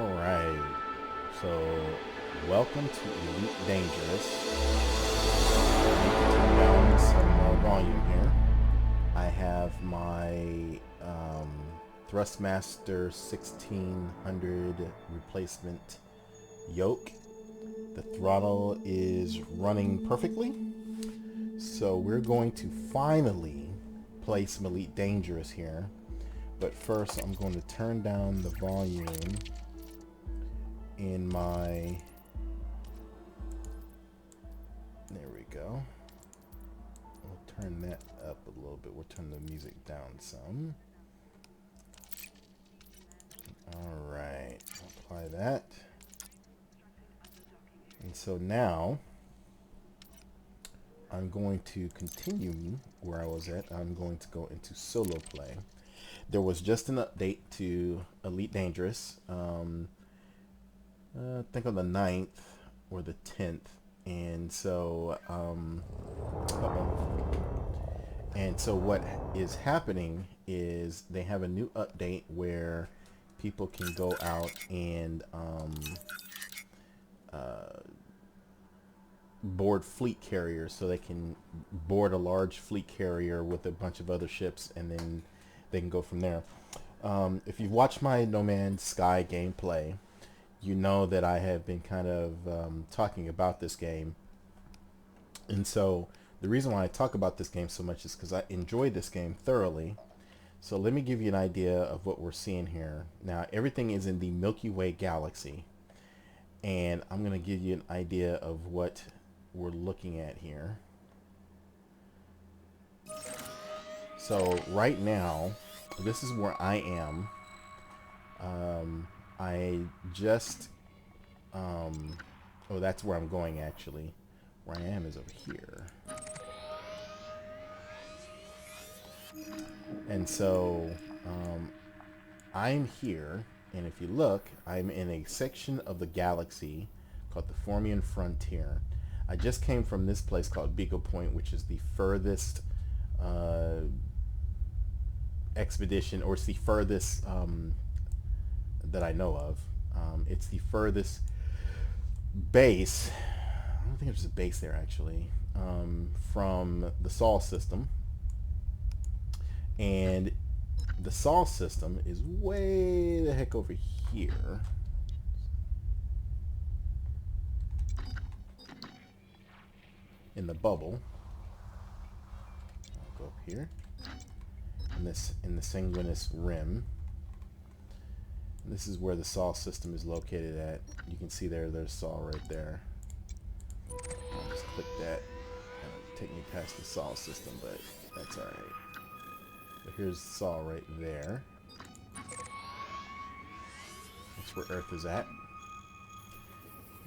Alright, so welcome to Elite Dangerous. Turn down some volume here. I have my Thrustmaster 1600 replacement yoke. The throttle is running perfectly. So we're going to finally play some Elite Dangerous here. But first I'm going to turn down the volume in my, there we go. We'll turn that up a little bit. We'll turn the music down some. Alright, apply that. And so now I'm going to continue where I was at. I'm going to go into solo play. There was just an update to Elite Dangerous. I think on the 9th or the 10th, and so and so what is happening is they have a new update where people can go out and board fleet carriers, so they can board a large fleet carrier with a bunch of other ships, and then they can go from there. If you've watched my No Man's Sky gameplay, you know that I have been kind of talking about this game. And so the reason why I talk about this game so much is because I enjoyed this game thoroughly. So let me give you an idea of what we're seeing here. Now, everything is in the Milky Way galaxy. And I'm going to give you an idea of what we're looking at here. So right now, this is where I am. I just, oh, that's where I'm going actually. Where I am is over here. And so, I'm here, and if you look, I'm in a section of the galaxy called the Formian Frontier. I just came from this place called Beagle Point, which is the furthest expedition, or it's the furthest that I know of. It's the furthest base, I don't think there's a base there actually, from the Sol system. And the Sol system is way the heck over here. In the bubble. I'll go up here. In the Sanguinis Rim. This is where the Sol system is located at. You can see there's Sol right there. I'll just click that. It'll take me past the Sol system, but that's alright. But here's Sol right there. That's where Earth is at.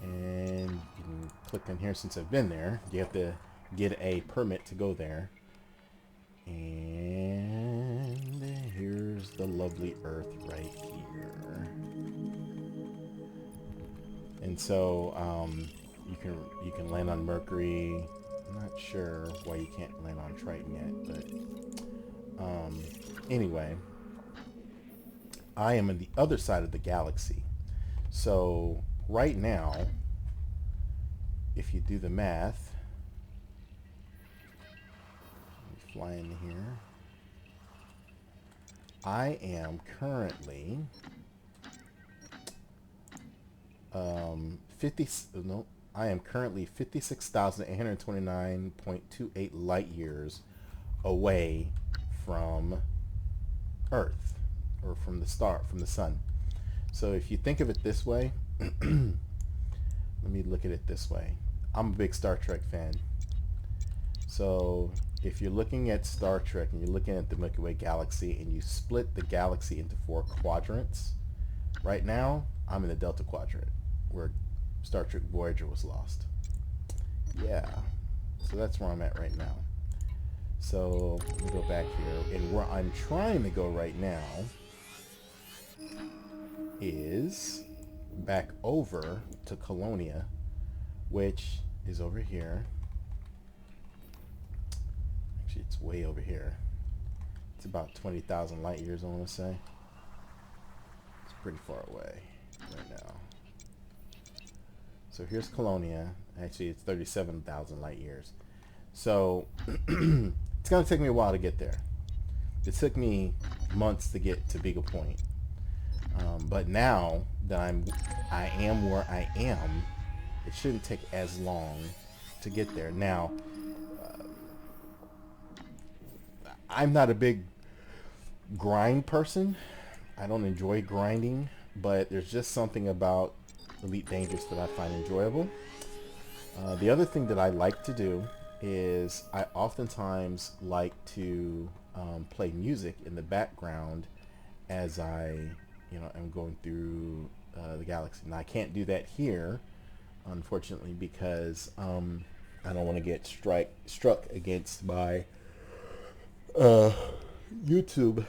And you can click in here. Since I've been there, you have to get a permit to go there. And here's the lovely Earth right here. And so you can land on Mercury. I'm not sure why you can't land on Triton yet, but anyway, I am on the other side of the galaxy. So right now, if you do the math, let me fly in here. I am currently 56,829.28 light years away from Earth, or from the sun. So if you think of it this way, let me look at it this way. I'm a big Star Trek fan. So if you're looking at Star Trek and you're looking at the Milky Way galaxy and you split the galaxy into 4 quadrants, right now I'm in the Delta Quadrant where Star Trek Voyager was lost. Yeah, so that's where I'm at right now. So let me go back here, and where I'm trying to go right now is back over to Colonia, which is over here. Actually, it's way over here. It's about 20,000 light years, I want to say. It's pretty far away. right now. So here's Colonia. Actually, it's 37,000 light years. So it's going to take me a while to get there. It took me months to get to Beagle Point. But now that I am where I am, it shouldn't take as long to get there. Now, I'm not a big grind person. I don't enjoy grinding, but there's just something about Elite Dangerous that I find enjoyable. The other thing that I like to do is I oftentimes like to play music in the background as I, am going through the galaxy. Now I can't do that here, unfortunately, because I don't want to get struck against my YouTube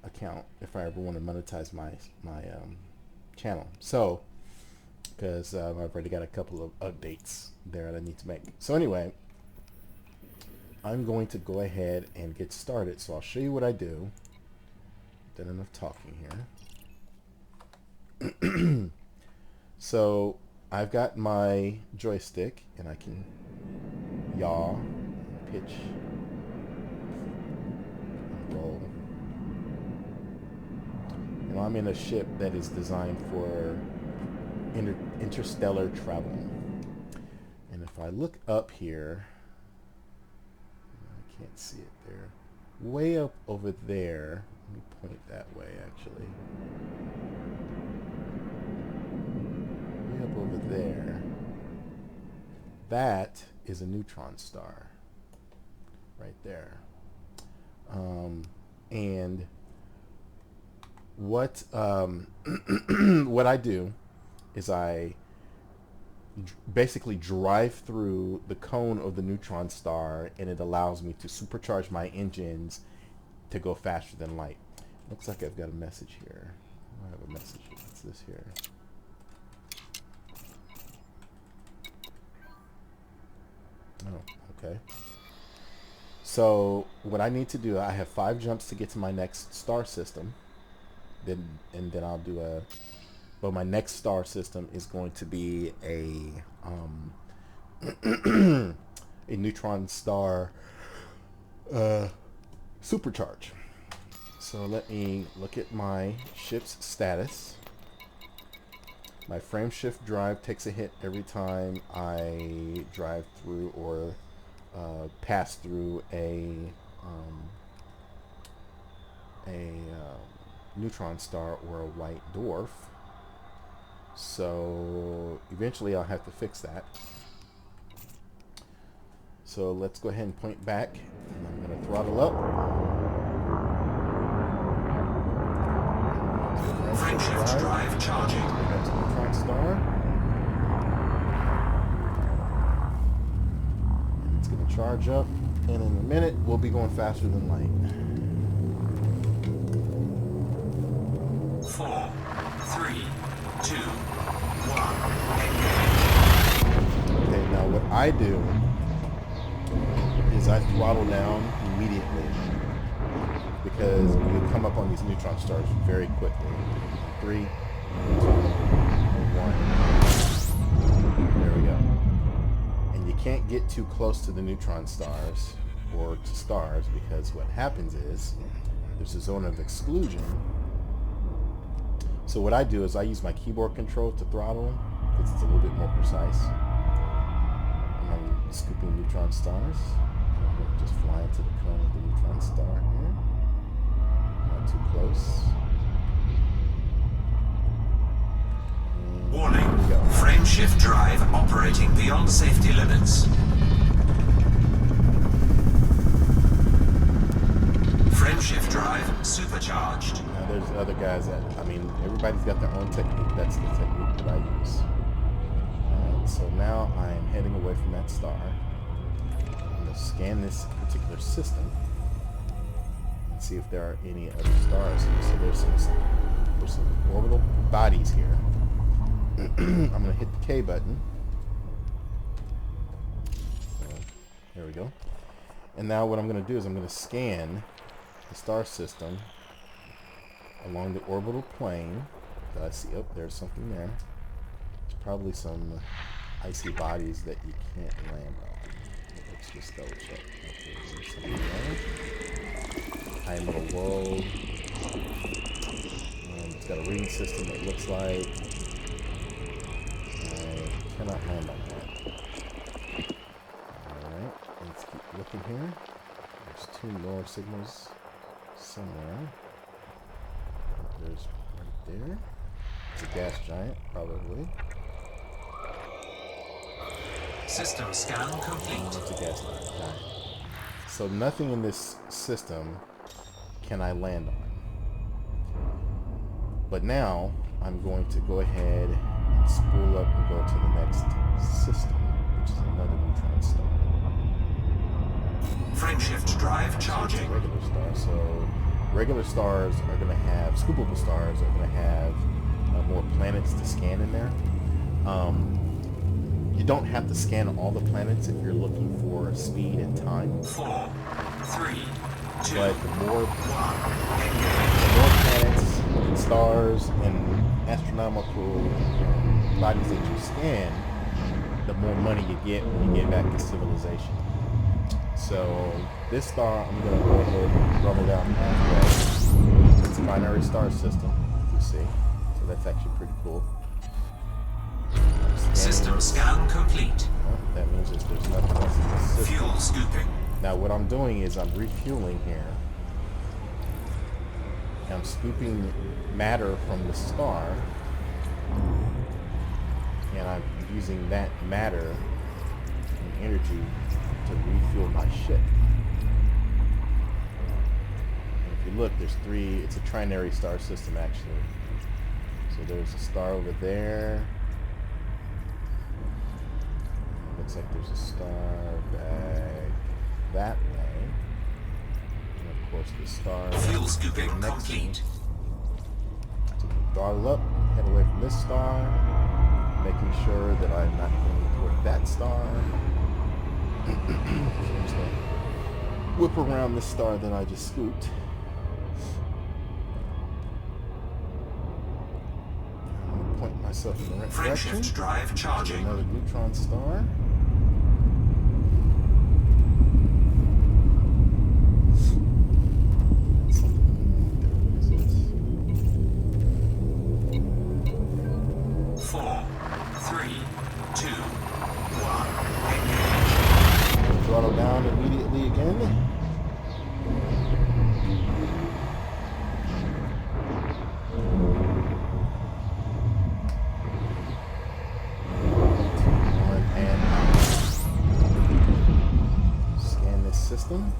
account if I ever want to monetize my channel. So, because I've already got a couple of updates there that I need to make. So anyway, I'm going to go ahead and get started. So I'll show you what I do. Done enough talking here. So I've got my joystick and I can yaw, pitch, and roll. And I'm in a ship that is designed for interstellar travel. And if I look up here, I can't see it there. Way up over there, let me point that way actually. Way up over there, that is a neutron star right there. And what what I do is I basically drive through the cone of the neutron star, and it allows me to supercharge my engines to go faster than light. Looks like I've got a message here. I have a message. What's this here? Oh, okay. So what I need to do, I have 5 jumps to get to my next star system. Then I'll do a... Well, my next star system is going to be a a neutron star supercharge. So let me look at my ship's status. My frame shift drive takes a hit every time I drive through or pass through a neutron star or a white dwarf. So eventually I'll have to fix that. So let's go ahead and point back, and I'm going to throttle up. Frame shift drive charging. That's a neutron star. And it's going to charge up, and in a minute we'll be going faster than light. 4, 3, 2, 1. Okay, now what I do is I throttle down immediately because we come up on these neutron stars very quickly. 3, 2, 1. There we go. And you can't get too close to the neutron stars or to stars because what happens is there's a zone of exclusion. So what I do is I use my keyboard control to throttle because it's a little bit more precise. And I'm scooping neutron stars. I'm going to just fly into the cone of the neutron star here. Not too close. And Warning. there we go. Frame shift drive operating beyond safety limits. Frame shift drive supercharged. Now there's other guys that, everybody's got their own technique. That's the technique that I use. So now I am heading away from that star. I'm going to scan this particular system and see if there are any other stars here. So there's some orbital bodies here. I'm going to hit the K button. So, there we go. And now what I'm going to do is I'm going to scan the star system along the orbital plane I see? Oh, there's something there. There's probably some icy bodies that you can't land on. Let's just double check. Okay, there's something there. High middle world. It's got a reading system, it looks like. I cannot land on that. Alright, let's keep looking here. There's 2 more signals somewhere. There's right there. It's a gas giant, probably. System scan complete. It's a gas giant. So nothing in this system can I land on. But now I'm going to go ahead and spool up and go to the next system, which is another neutron star. Frameshift drive charging. Regular star. So regular stars are going to have, scoopable stars are going to have more planets to scan in there. You don't have to scan all the planets if you're looking for speed and time. 4, 3, 2, But the more 1. planets, and stars, and astronomical bodies that you scan, the more money you get when you get back to civilization. So this star, I'm going to go ahead and rumble down halfway. It's a binary star system, you see. So that's actually pretty cool. System scan complete. Well, that means that there's nothing else in the system. Fuel scooping. Now what I'm doing is I'm refueling here. I'm scooping matter from the star, and I'm using that matter and energy to refuel my ship. And if you look, there's 3, it's a trinary star system actually. So there's a star over there. Looks like there's a star back that way. And of course the star Fuel scooping next to me. complete. So throttle up, head away from this star, making sure that I'm not going toward that star. So I'm just going to whip around this star that I just scooped. I'm going to point myself in the right direction. Frameshift drive charging. Another neutron star. Throttle down immediately again. And scan this system.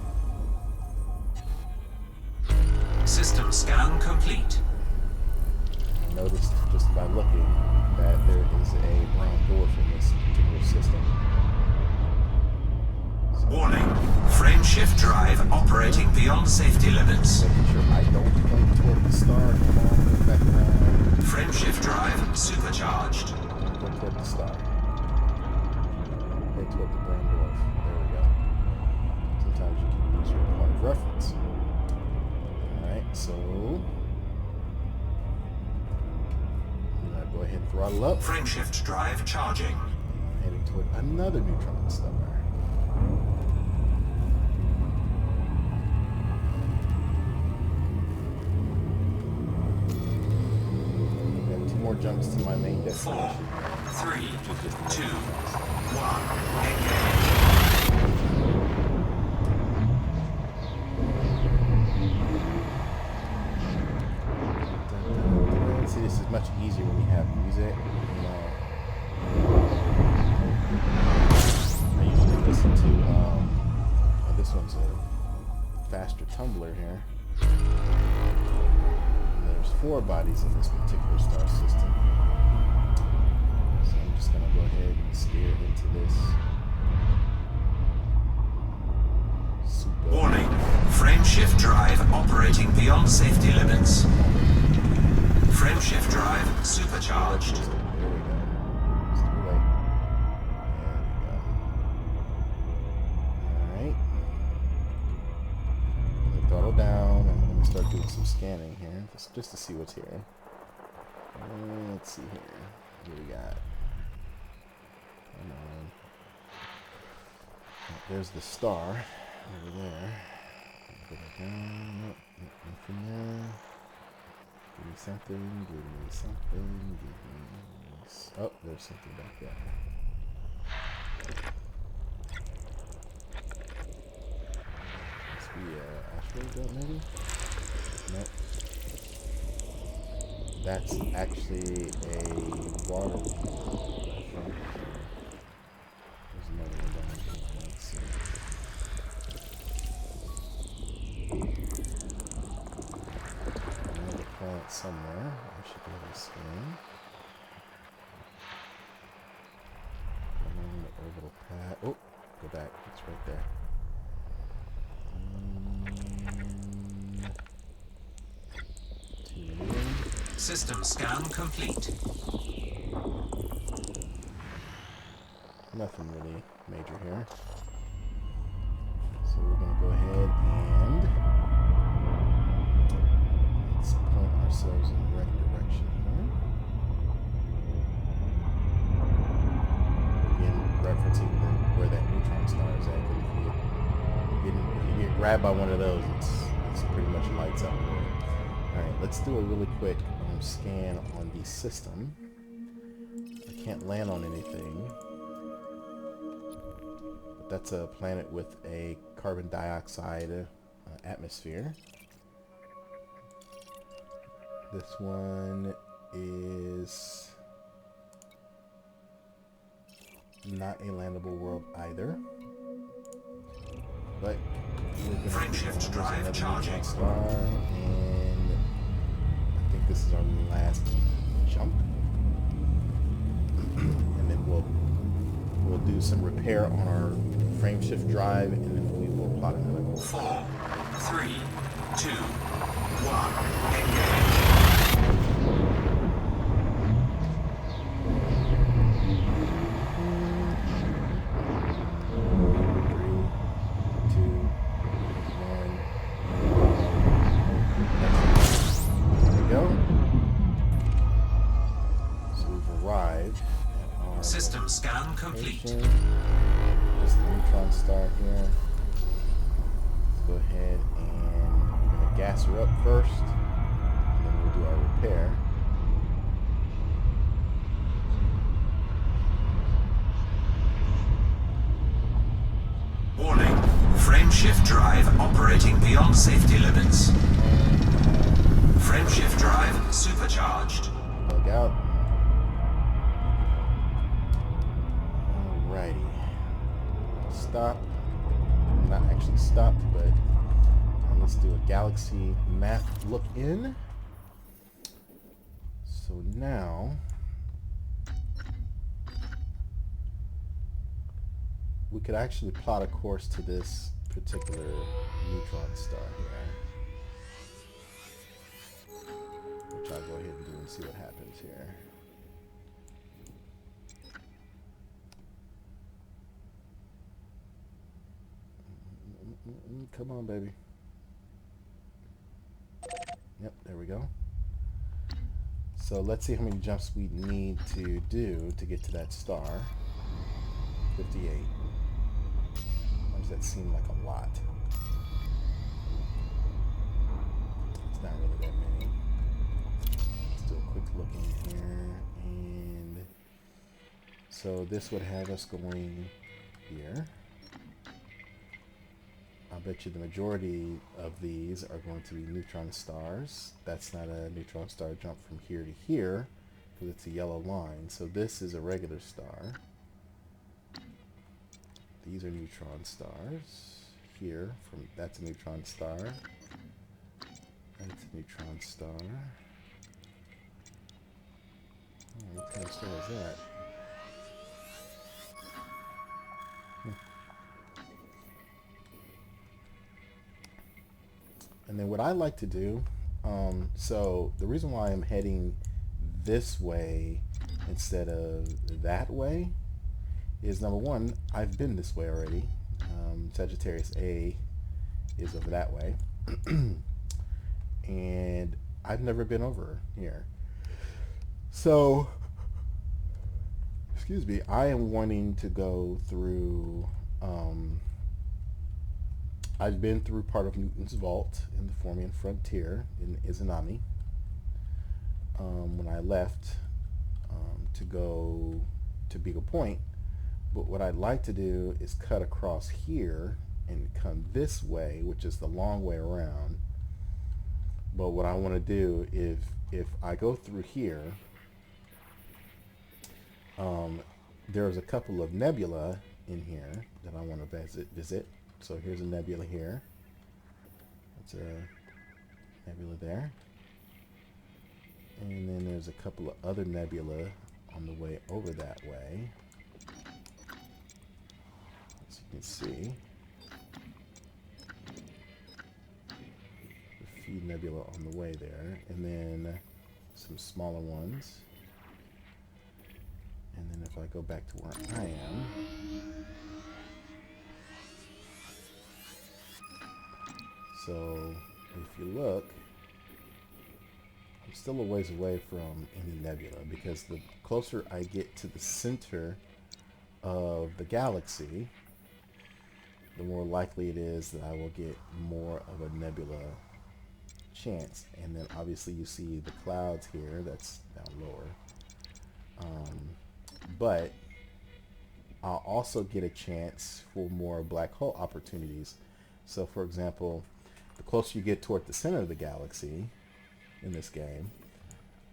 System scan complete. I noticed just by looking that there is a brown dwarf in this particular system. Warning. Frameshift drive operating beyond safety limits. Making sure I don't point toward the star. Come on, move back around. Frameshift drive supercharged. Go toward the star. Head toward the brown dwarf. There we go. Sometimes you can use your point of reference. Alright, so I'm gonna go ahead and throttle up. Frameshift drive charging. Heading toward another neutron star. More jumps to my main 4, destination. 3, 2, 1. See, this is much easier when you have music. I usually listen to this one's a faster tumbler here. There's 4 bodies in this particular star system. So I'm just going to go ahead and steer into this. Super. Warning. Frameshift drive operating beyond safety limits. Frameshift drive supercharged. There we go. It's too late. There we go. Alright. Throttle down. I'm going to start doing some scanning here, just to see what's here. Let's see here. What do we got? Come on. Oh, there's the star over there. Go back down. Nope, nothing there. Give me something. Give me something. Give me. Oh, there's something back there. Must be an asteroid belt, maybe? Nope. That's actually a water wheel, I think. There's another one down here. Let's see. Another planet somewhere. I should be able to scan. Along the orbital path. Oh, go back. It's right there. System scan complete. Nothing really major here. So we're going to go ahead and let's point ourselves in the right direction here. Again, referencing where that neutron star is at. If you get grabbed by one of those, it's pretty much lights up for it. Alright, let's do a really quick scan on the system. I can't land on anything. But that's a planet with a carbon dioxide atmosphere. This one is not a landable world either. But we're going to Frameshift drive charging. Star, and I think this is our last jump. And then we'll do some repair on our frameshift drive, and then we will plot another course. 4, 3, 2, 1, engage. System scan complete. Just the neutron star here. Let's go ahead and we're going to gas her up first, and then we'll do our repair. Warning. Frameshift drive operating beyond safety limits. Frameshift drive supercharged. Plug out. Stop. Not actually stopped, but let's do a galaxy map look in. So now we could actually plot a course to this particular neutron star here, which I'll go ahead and do and see what happens here. Come on, baby. Yep, there we go. So let's see how many jumps we need to do to get to that star. 58. Why does that seem like a lot? It's not really that many. Let's do a quick look in here. And so this would have us going here. I'll bet you the majority of these are going to be neutron stars. That's not a neutron star jump from here to here, because it's a yellow line. So this is a regular star. These are neutron stars. Here, that's a neutron star. That's a neutron star. Oh, what kind of star is that? And then what I like to do, so the reason why I'm heading this way instead of that way is, number one, I've been this way already. Sagittarius A is over that way. And I've never been over here. So, excuse me, I am wanting to go through. I've been through part of Newton's Vault in the Formian Frontier in Izanami. When I left to go to Beagle Point, but what I'd like to do is cut across here and come this way, which is the long way around. But what I want to do is, if I go through here, there's a couple of nebula in here that I want to visit. So here's a nebula here. That's a nebula there. And then there's a couple of other nebula on the way over that way. As you can see, a few nebula on the way there, and then some smaller ones. And then if I go back to where I am, so if you look, I'm still a ways away from any nebula, because the closer I get to the center of the galaxy, the more likely it is that I will get more of a nebula chance. And then obviously you see the clouds here, that's down lower. But I'll also get a chance for more black hole opportunities. So for example, the closer you get toward the center of the galaxy in this game,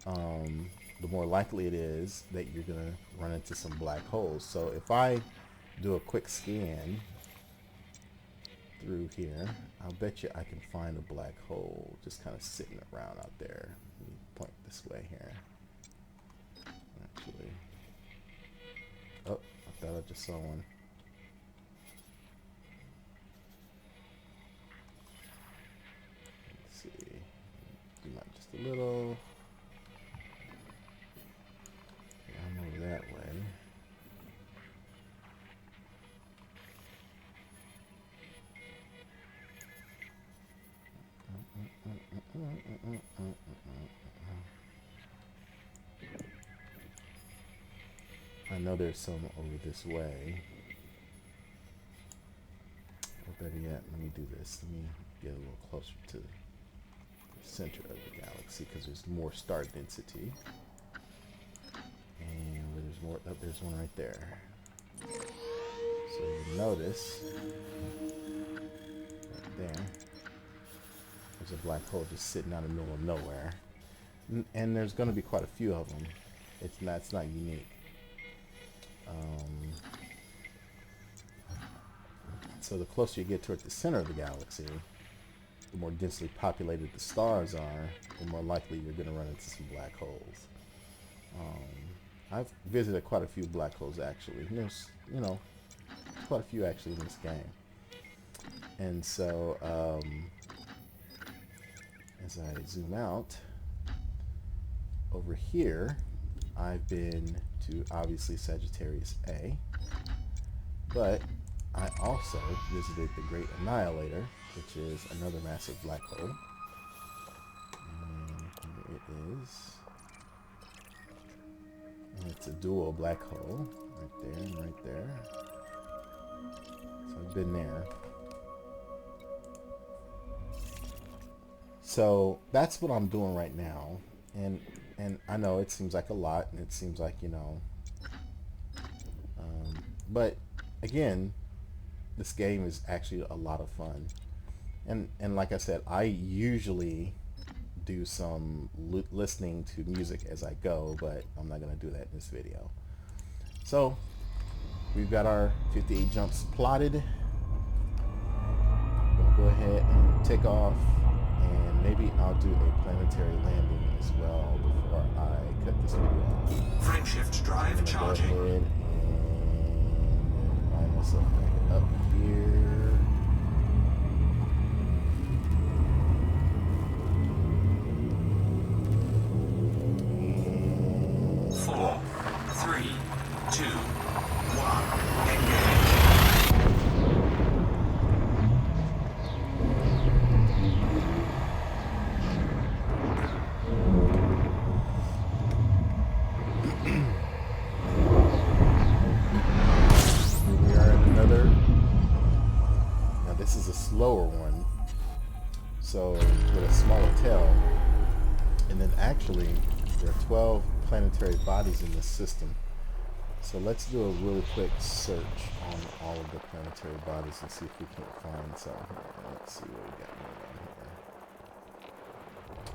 the more likely it is that you're going to run into some black holes. So if I do a quick scan through here, I'll bet you I can find a black hole just kind of sitting around out there. Let me point this way here. Actually, oh, I thought I just saw one. Let's see, do not just a little. I'm over that way. I know there's some over this way. Or better yet, let me do this. Let me get a little closer to the center of the galaxy, because there's more star density. And where there's more, oh, there's one right there. So you notice, right there, there's a black hole just sitting out in the middle of nowhere. And there's going to be quite a few of them. It's not unique. So the closer you get toward the center of the galaxy, the more densely populated the stars are, the more likely you're going to run into some black holes. I've visited quite a few black holes actually. And there's, quite a few actually in this game. And so, as I zoom out, over here, I've been to obviously Sagittarius A, but I also visited the Great Annihilator, which is another massive black hole. And here it is. And it's a dual black hole, right there and right there. So I've been there. So that's what I'm doing right now. And I know it seems like a lot, and it seems like, but again, this game is actually a lot of fun. And like I said, I usually do some listening to music as I go, but I'm not going to do that in this video. So we've got our 58 jumps plotted. I'm going to go ahead and take off, and maybe I'll do a planetary landing as well before I cut this video off. Frameshift drive charging. Go ahead and line myself back up here. 4, 3, 2, 1, engage. actually, there are 12 planetary bodies in this system. So let's do a really quick search on all of the planetary bodies and see if we can't find some here. Let's see what we got going on here.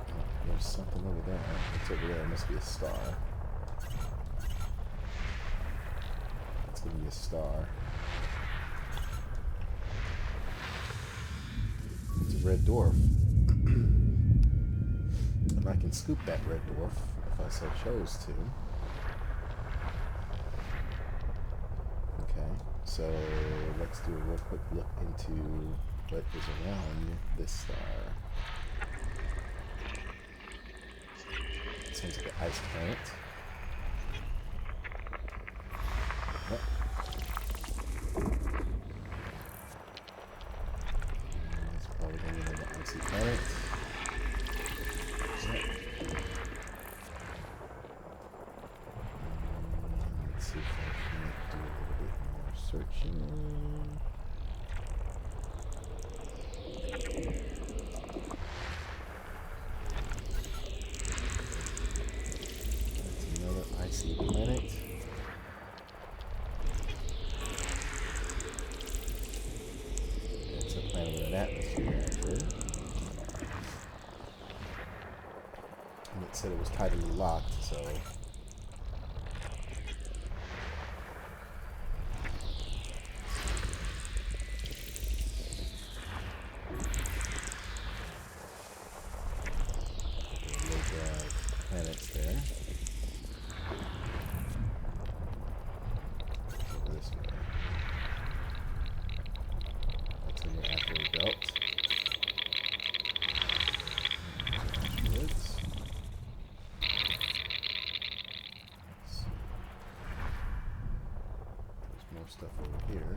Oh, there's something over there. What's over there? It must be a star. It's going to be a star. It's a red dwarf. And I can scoop that red dwarf if I so chose to. Okay, so let's do a real quick look into what is around this star. It seems like an ice planet. Yep. It's probably going to be another icy planet. Yep. Let's see if I can do a little bit more searching. That's another icy planet. It's a planet with an atmosphere, actually. And it said it was tightly locked, so... planets there. Over this way. That's in the asteroid belt. Asteroids. Let's see. There's more stuff over here.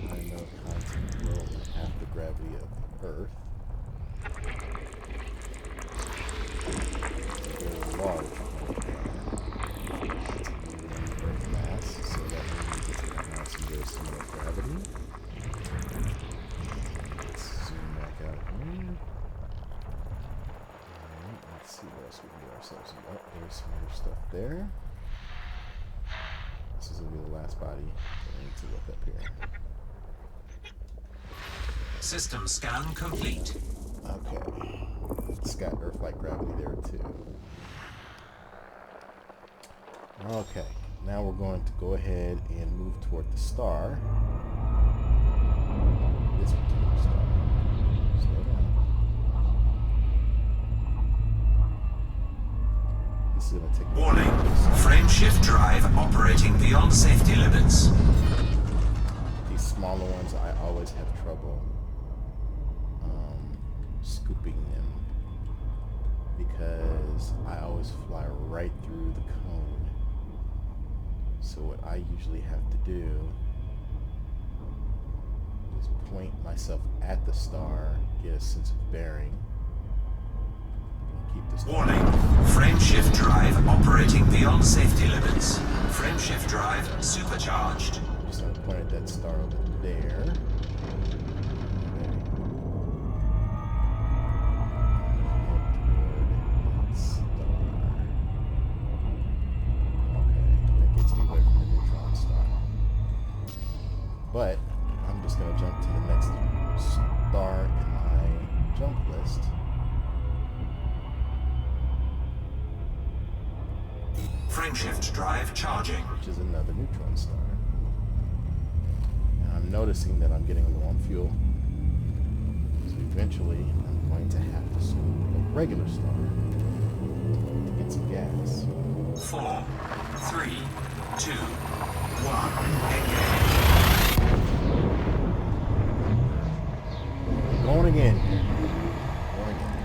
I know content will have the gravity of Earth. It's a very large planet there. It's a medium Earth mass, so that means it's going to have some very similar gravity. Let's zoom back out here. Alright, let's see what else we can get ourselves in. Oh, there's some other stuff there. This is going to be the last body that I need to look up here. System scan complete. Okay. It's got Earth-like gravity there, too. Okay. Now we're going to go ahead and move toward the star. This particular star. Slow down. This is going to take... Warning. Frameshift drive operating beyond safety limits. These smaller ones, I always have trouble scooping them because I always fly right through the cone. So what I usually have to do is point myself at the star, get a sense of bearing, and keep the star. Warning. Frameshift drive operating beyond safety limits. Frameshift drive supercharged. I'm just going to point at that star over there. But I'm just going to jump to the next star in my jump list. Frameshift drive charging. Which is another neutron star. And I'm noticing that I'm getting low on fuel. So eventually I'm going to have to scoop a regular star to get some gas. 4, 3, 2, 1, engage. Going again. Going again.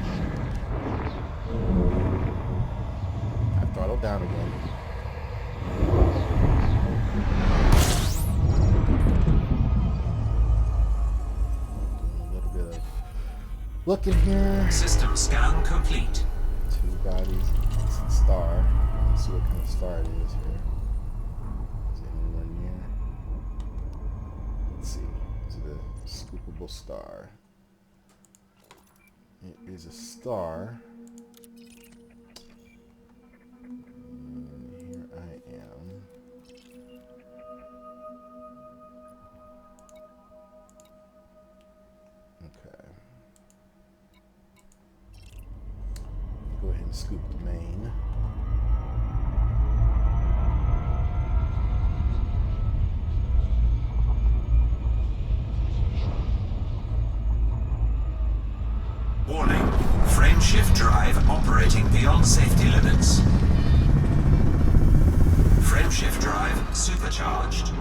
I've throttled down again. Doing a little bit of looking here. System scan complete. Two bodies, it's a star. Let's see what kind of star it is here. Is it anywhere near? Let's see. Is it a Scoopable star. It is a star. And here I am. Okay. Go ahead and scoop the main. Warning. Frameshift drive operating beyond safety limits. Frameshift drive supercharged.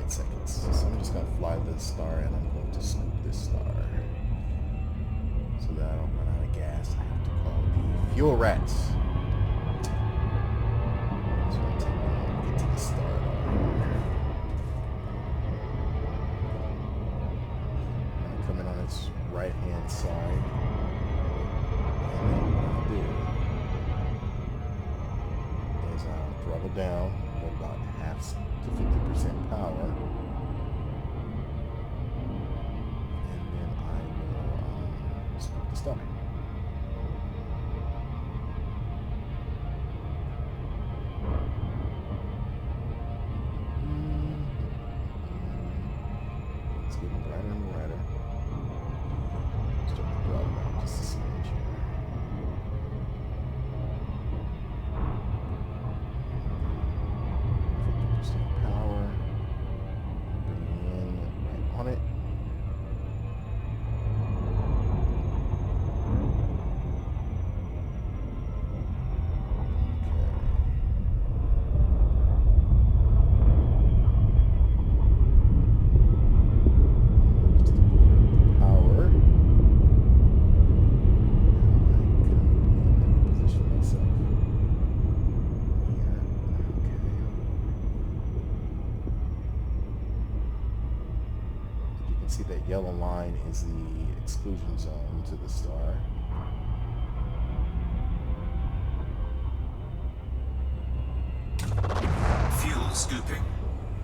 Seconds. So I'm just going to fly this star and I'm going to scoop this star so that I don't run out of gas. I have to call the fuel rats. So I'll take a minute to get to the star here. I'm going to come in on its right hand side. And then what I'll do is I'll throttle down to about half to 50% power, and then I will scoop the star. It's getting brighter and brighter. Start to throttle down just a smidge here. Power, bringing in right on it. Just to put power. Now I come in and position myself here. See that yellow line is the exclusion zone to the star. Fuel scooping.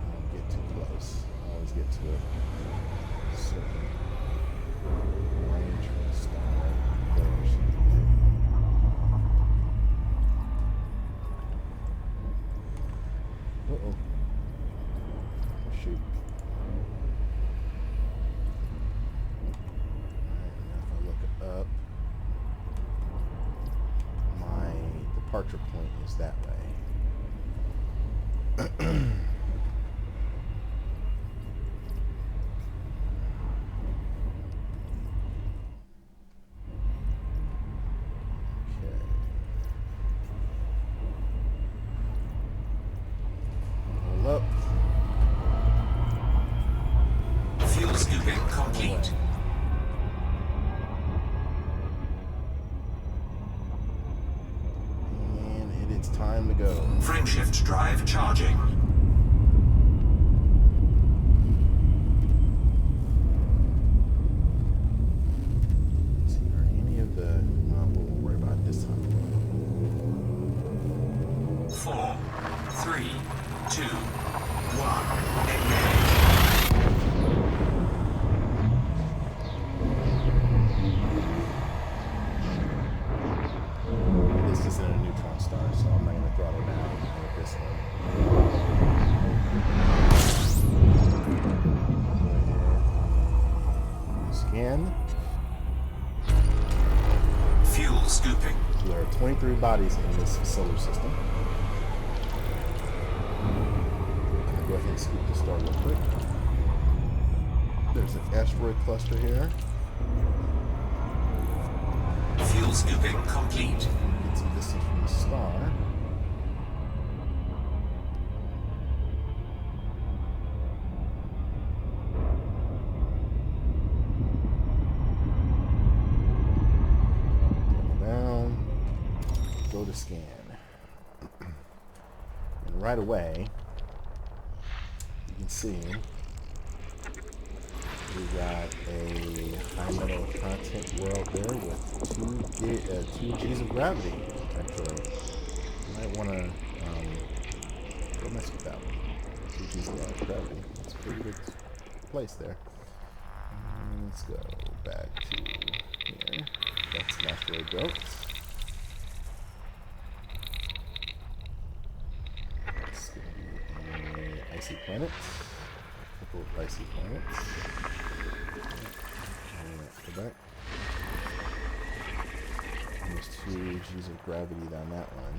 Don't get too close. I always get to a certain range for the star. There she is. Uh-oh. Oh, shoot. Up. My departure point is that way. Okay. Hold up. Fuel scooping complete. It's time to go. Frameshift drive charging. Let's see, are any of the... Well, we won't worry about it this time. 4, 3, 2, 1. Engage. This isn't a neutron star, so I'm not going to throttle down with this one. Scan. Fuel scooping. So there are 23 bodies in this solar system. I'm going to go ahead and scoop the star real quick. There's an asteroid cluster here. Fuel scooping complete. Get some distance from the star. Down. Go to scan. And right away, can see, we got a high metal content world there with 2 G's of gravity, actually. You might want to go mess with that one. 2 G's of gravity. That's a pretty good place there. Let's go back to here. That's an asteroid belt. It's going to be an icy planet. A couple of icy planets. Go back. And there's 2 G's of gravity down that one.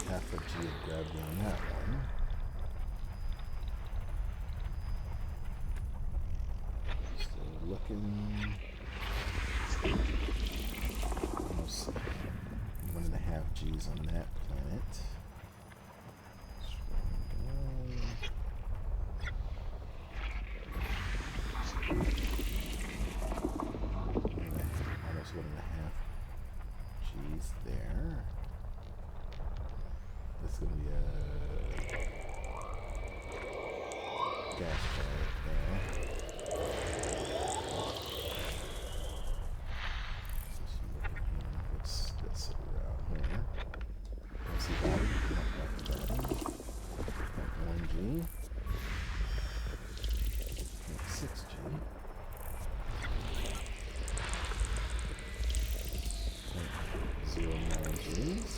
Half a G of gravity on that one. Still looking. Almost 1.5 G's on that planet. Almost 1.5 G's there. This is going to be a gas giant there. What's this around here? MC body, not body. 1G. 6G. 0.09 G's.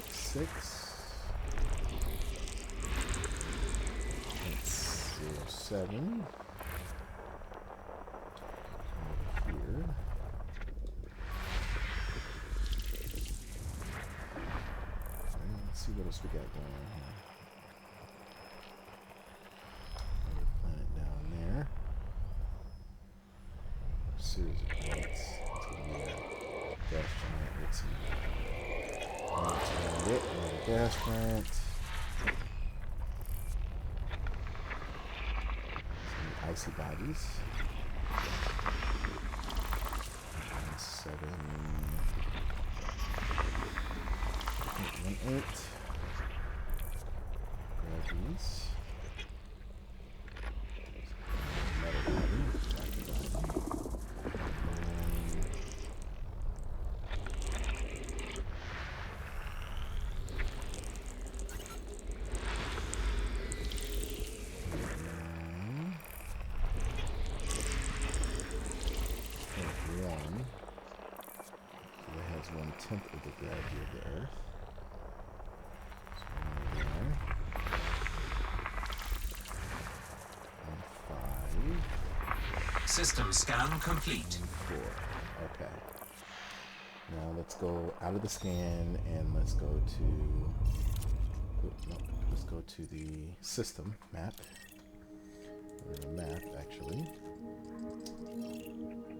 6. 0.07. Over here. Let's see what else we got going on here. Another planet down there. A series of planets. It's going to be a gas giant with some planets around it. Another gas giant. Some icy bodies. 7.18. Grab these. Metal body. So that has 1/10 of the gravity of the Earth. System scan complete. 4. Okay. Now let's go out of the scan and let's go to. No, let's go to the system map. Or the map, actually.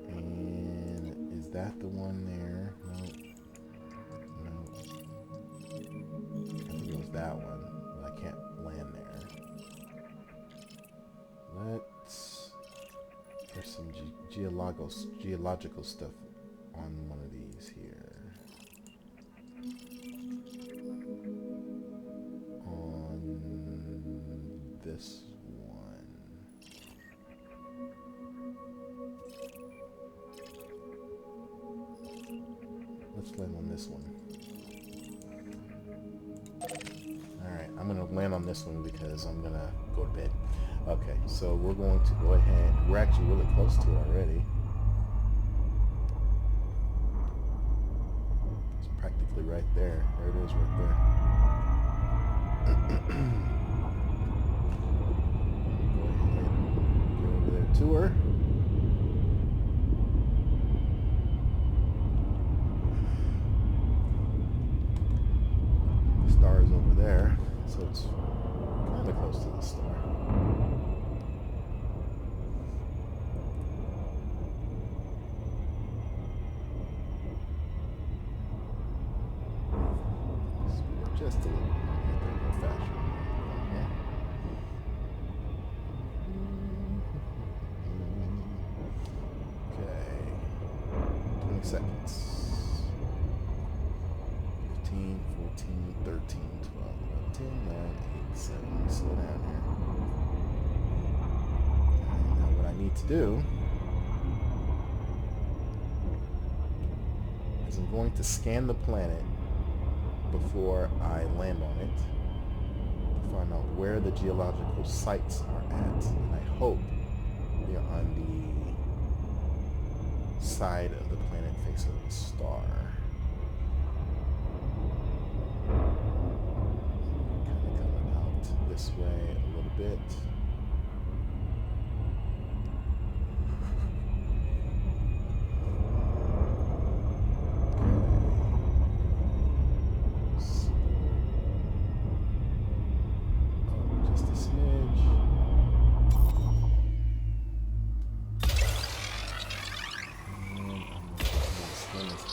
And is that the one there? No. No. I think it was that one, but I can't land there. There's some geological stuff on one of these here. On this one. Let's land on this one. Alright, I'm going to land on this one because I'm going to go to bed. Okay, so we're going to go ahead. We're actually really close to it already. It's practically right there. There it is right there. Go ahead. Get over there to her. The star is over there, so it's kind of close to the star. Just a little bit faster. Okay. 20 seconds. 13, 14, 13, 12, 11, 10, 9, 8, 7. Let me slow down here. Alright, now what I need to do is I'm going to scan the planet before I land on it to find out where the geological sites are at. And I hope they're on the side of the planet facing the star. Kind of coming out this way a little bit.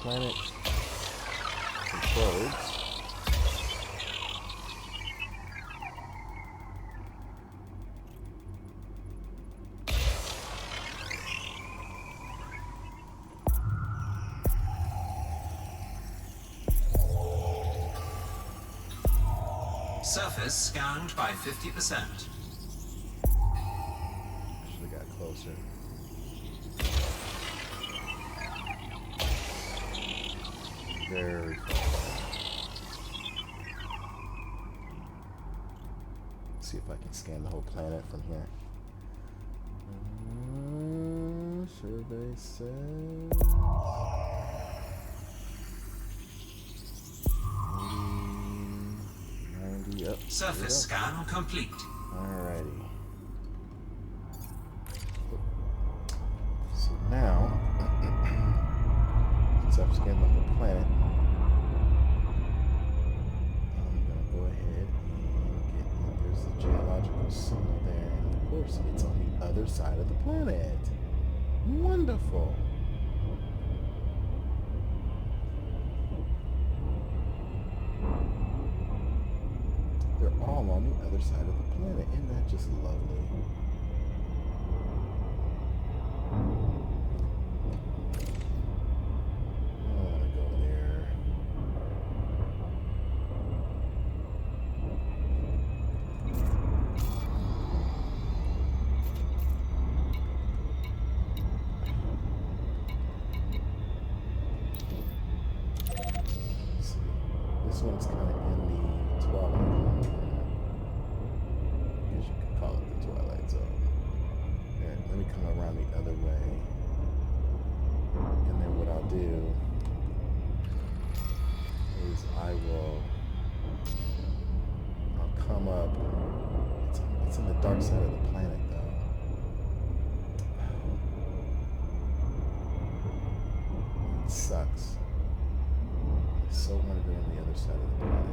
Planet some probes. Surface scanned by 50%. Should have got closer. Very far. Let's see if I can scan the whole planet from here. Survey says 90. Up. Surface scan complete. Alrighty. So now, since I've scanned the whole planet, I'm going to go ahead and get in. There's the geological signal there, and of course it's on the other side of the planet. Wonderful. They're all on the other side of the planet. Isn't that just lovely? I want to go there. Let's see. This one's kind of in the twilight zone. I guess you could call it the twilight zone. Here, let me come around the other way. And then what I'll do is I'll come up. It's on the dark side of the planet though. It sucks. I so want to go on the other side of the planet.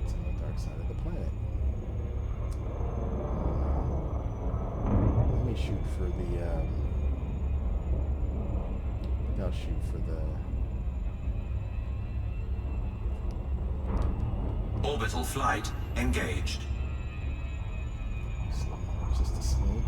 It's on the dark side of the planet. Let me shoot for the, I'll shoot for the, Orbital flight engaged. just a smidge.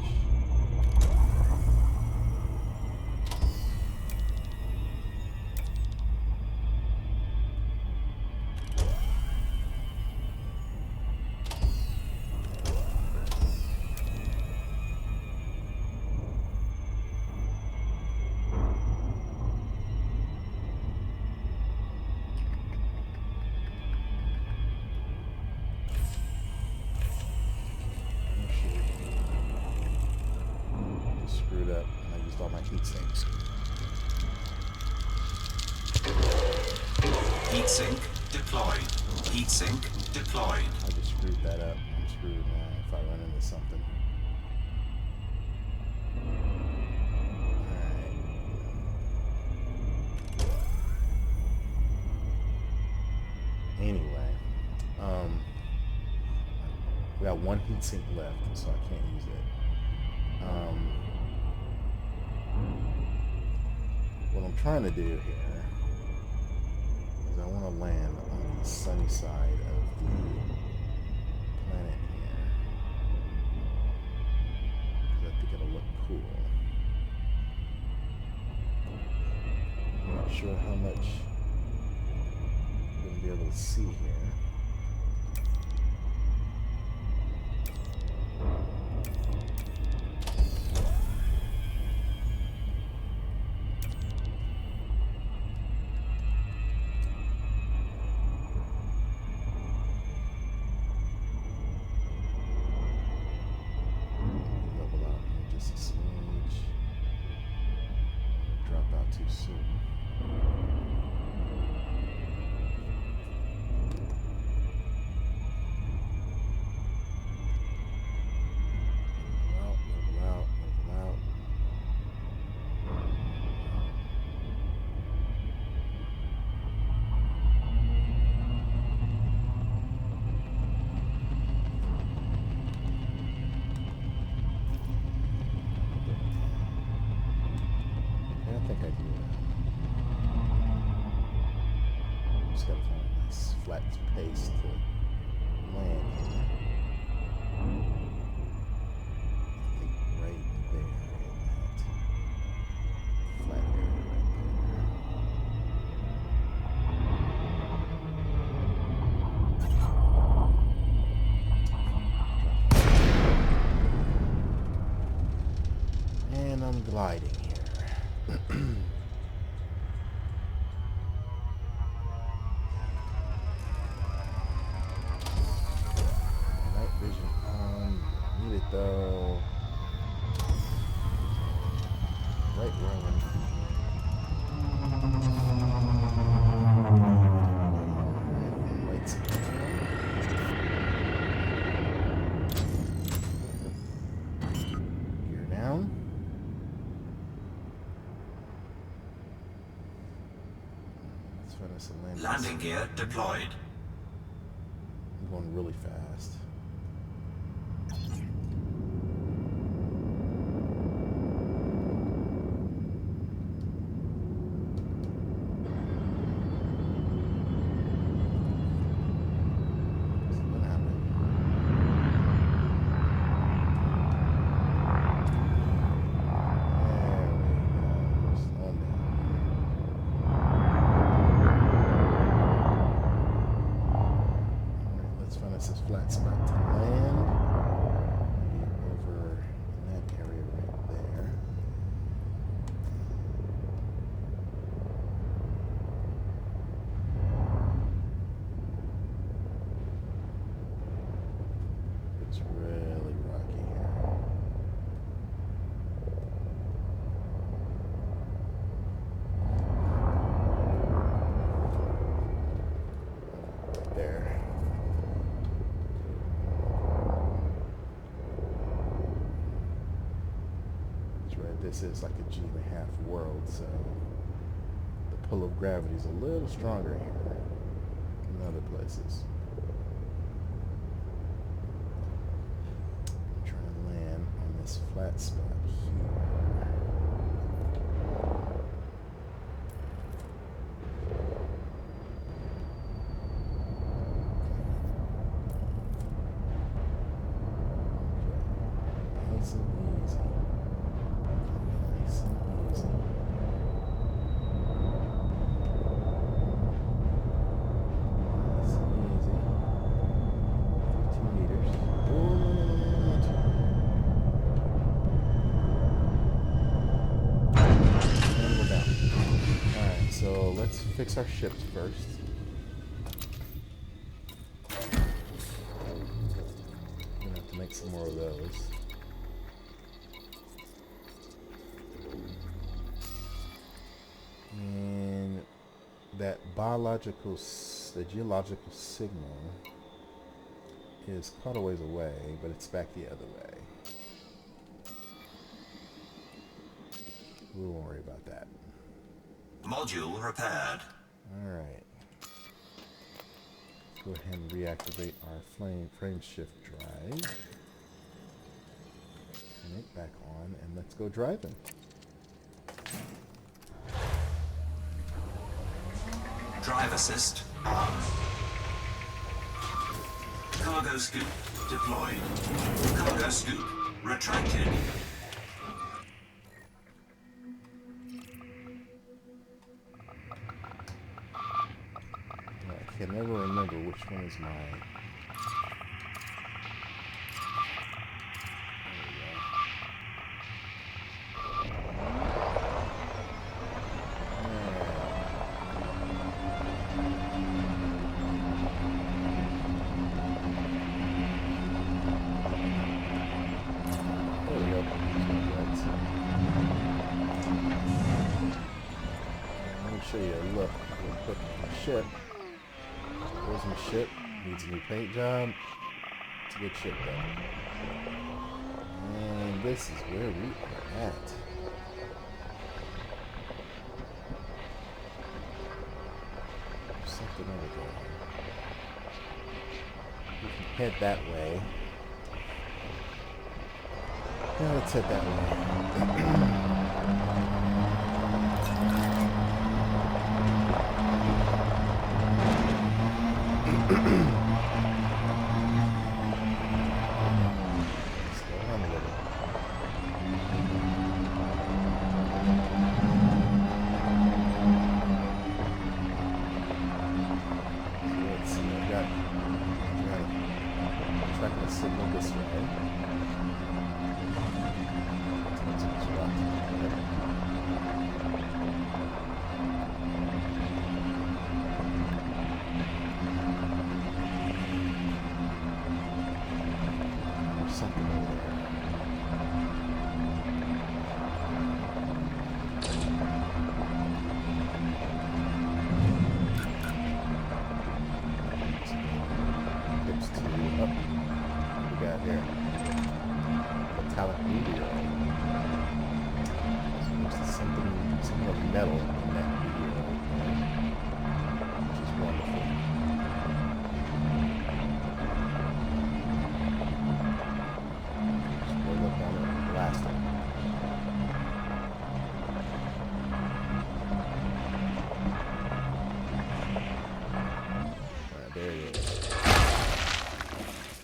Screwed up and I used all my heat sinks. Heat sink deployed. Heat sink deployed. I just screwed that up. I'm screwed now if I run into something. Alright. Anyway, we got one heat sink left, so I can't use it. What I'm trying to do here is I want to land on the sunny side of the planet here, because I think it'll look cool. I'm not sure how much we're going to be able to see here. Level out here just a smidge. Drop out too soon. I think I do that. Just gotta find a nice flat pace to land here. I think right there in that flat area right there. And I'm gliding here. Night vision on. Need it though. Right where I want to be. Lights on. Gear down. Let's find us a landing. Landing gear deployed. I'm going really fast. Something happened. There we go. Slow down. Alright, let's find us a flat spot to land. Maybe over in that area right there. It's really rocky here. Right there. That's right. This is like a G.5 world, so the pull of gravity is a little stronger here than other places. I'm trying to land on this flat spot here. Okay. Nice and easy. Nice and easy. Nice and easy. 15 meters. Oh, and we're down. Alright, so let's fix our ships first. Gonna have to make some more of those. And that the geological signal is quite a ways away, but it's back the other way. We won't worry about that. Module repaired. Alright. Let's go ahead and reactivate our frame shift drive. Turn it back on and let's go driving. Drive assist on. Cargo scoop deployed. Cargo scoop retracted. can never remember which one is mine. There we go. Let me show you a look real quick at my ship. There's my ship. Needs a new paint job. It's a good ship though. And this is where we are at. There's something over there. We can head that way. Yeah, let's head that way. Slow down a little. So let's see, I've got tracking the signal this way. Let's just rock there. There's something over there. Tips to up. What we got here? Metallic meteor. So there's something of metal in that meteor, which is wonderful. Just roll up on it and blast it. Alright, there it is.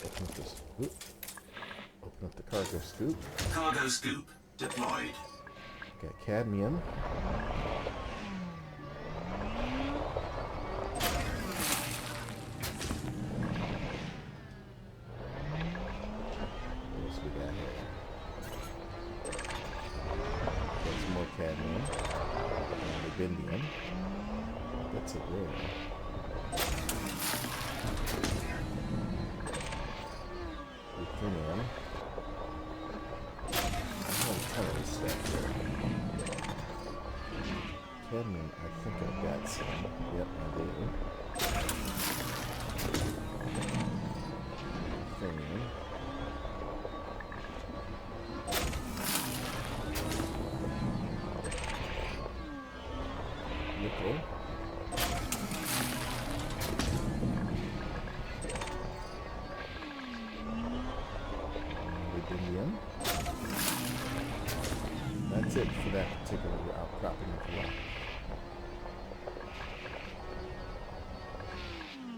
Open up this. Open up the cargo scoop. Cargo scoop deployed. Got cadmium. What else we got here? Got some more cadmium. And rubidium. That's a rare. Ruthenium. I have a ton of this stuff here. Cadmium, I think I've got some. Yep, I do. Ruthenium. Nickel. Rubidium. That's it for that particular outcropping of rock.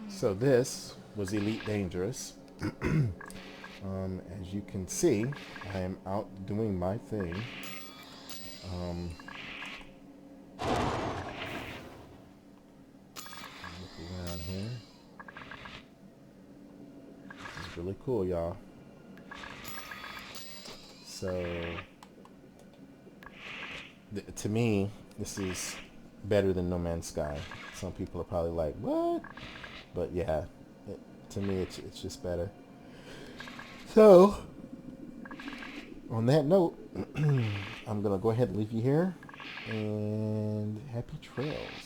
So this was Elite Dangerous. As you can see, I am out doing my thing. Look around here. This is really cool, y'all. So, to me, this is better than No Man's Sky. Some people are probably like, what? But yeah, to me, it's just better. So, on that note, I'm going to go ahead and leave you here. And happy trails.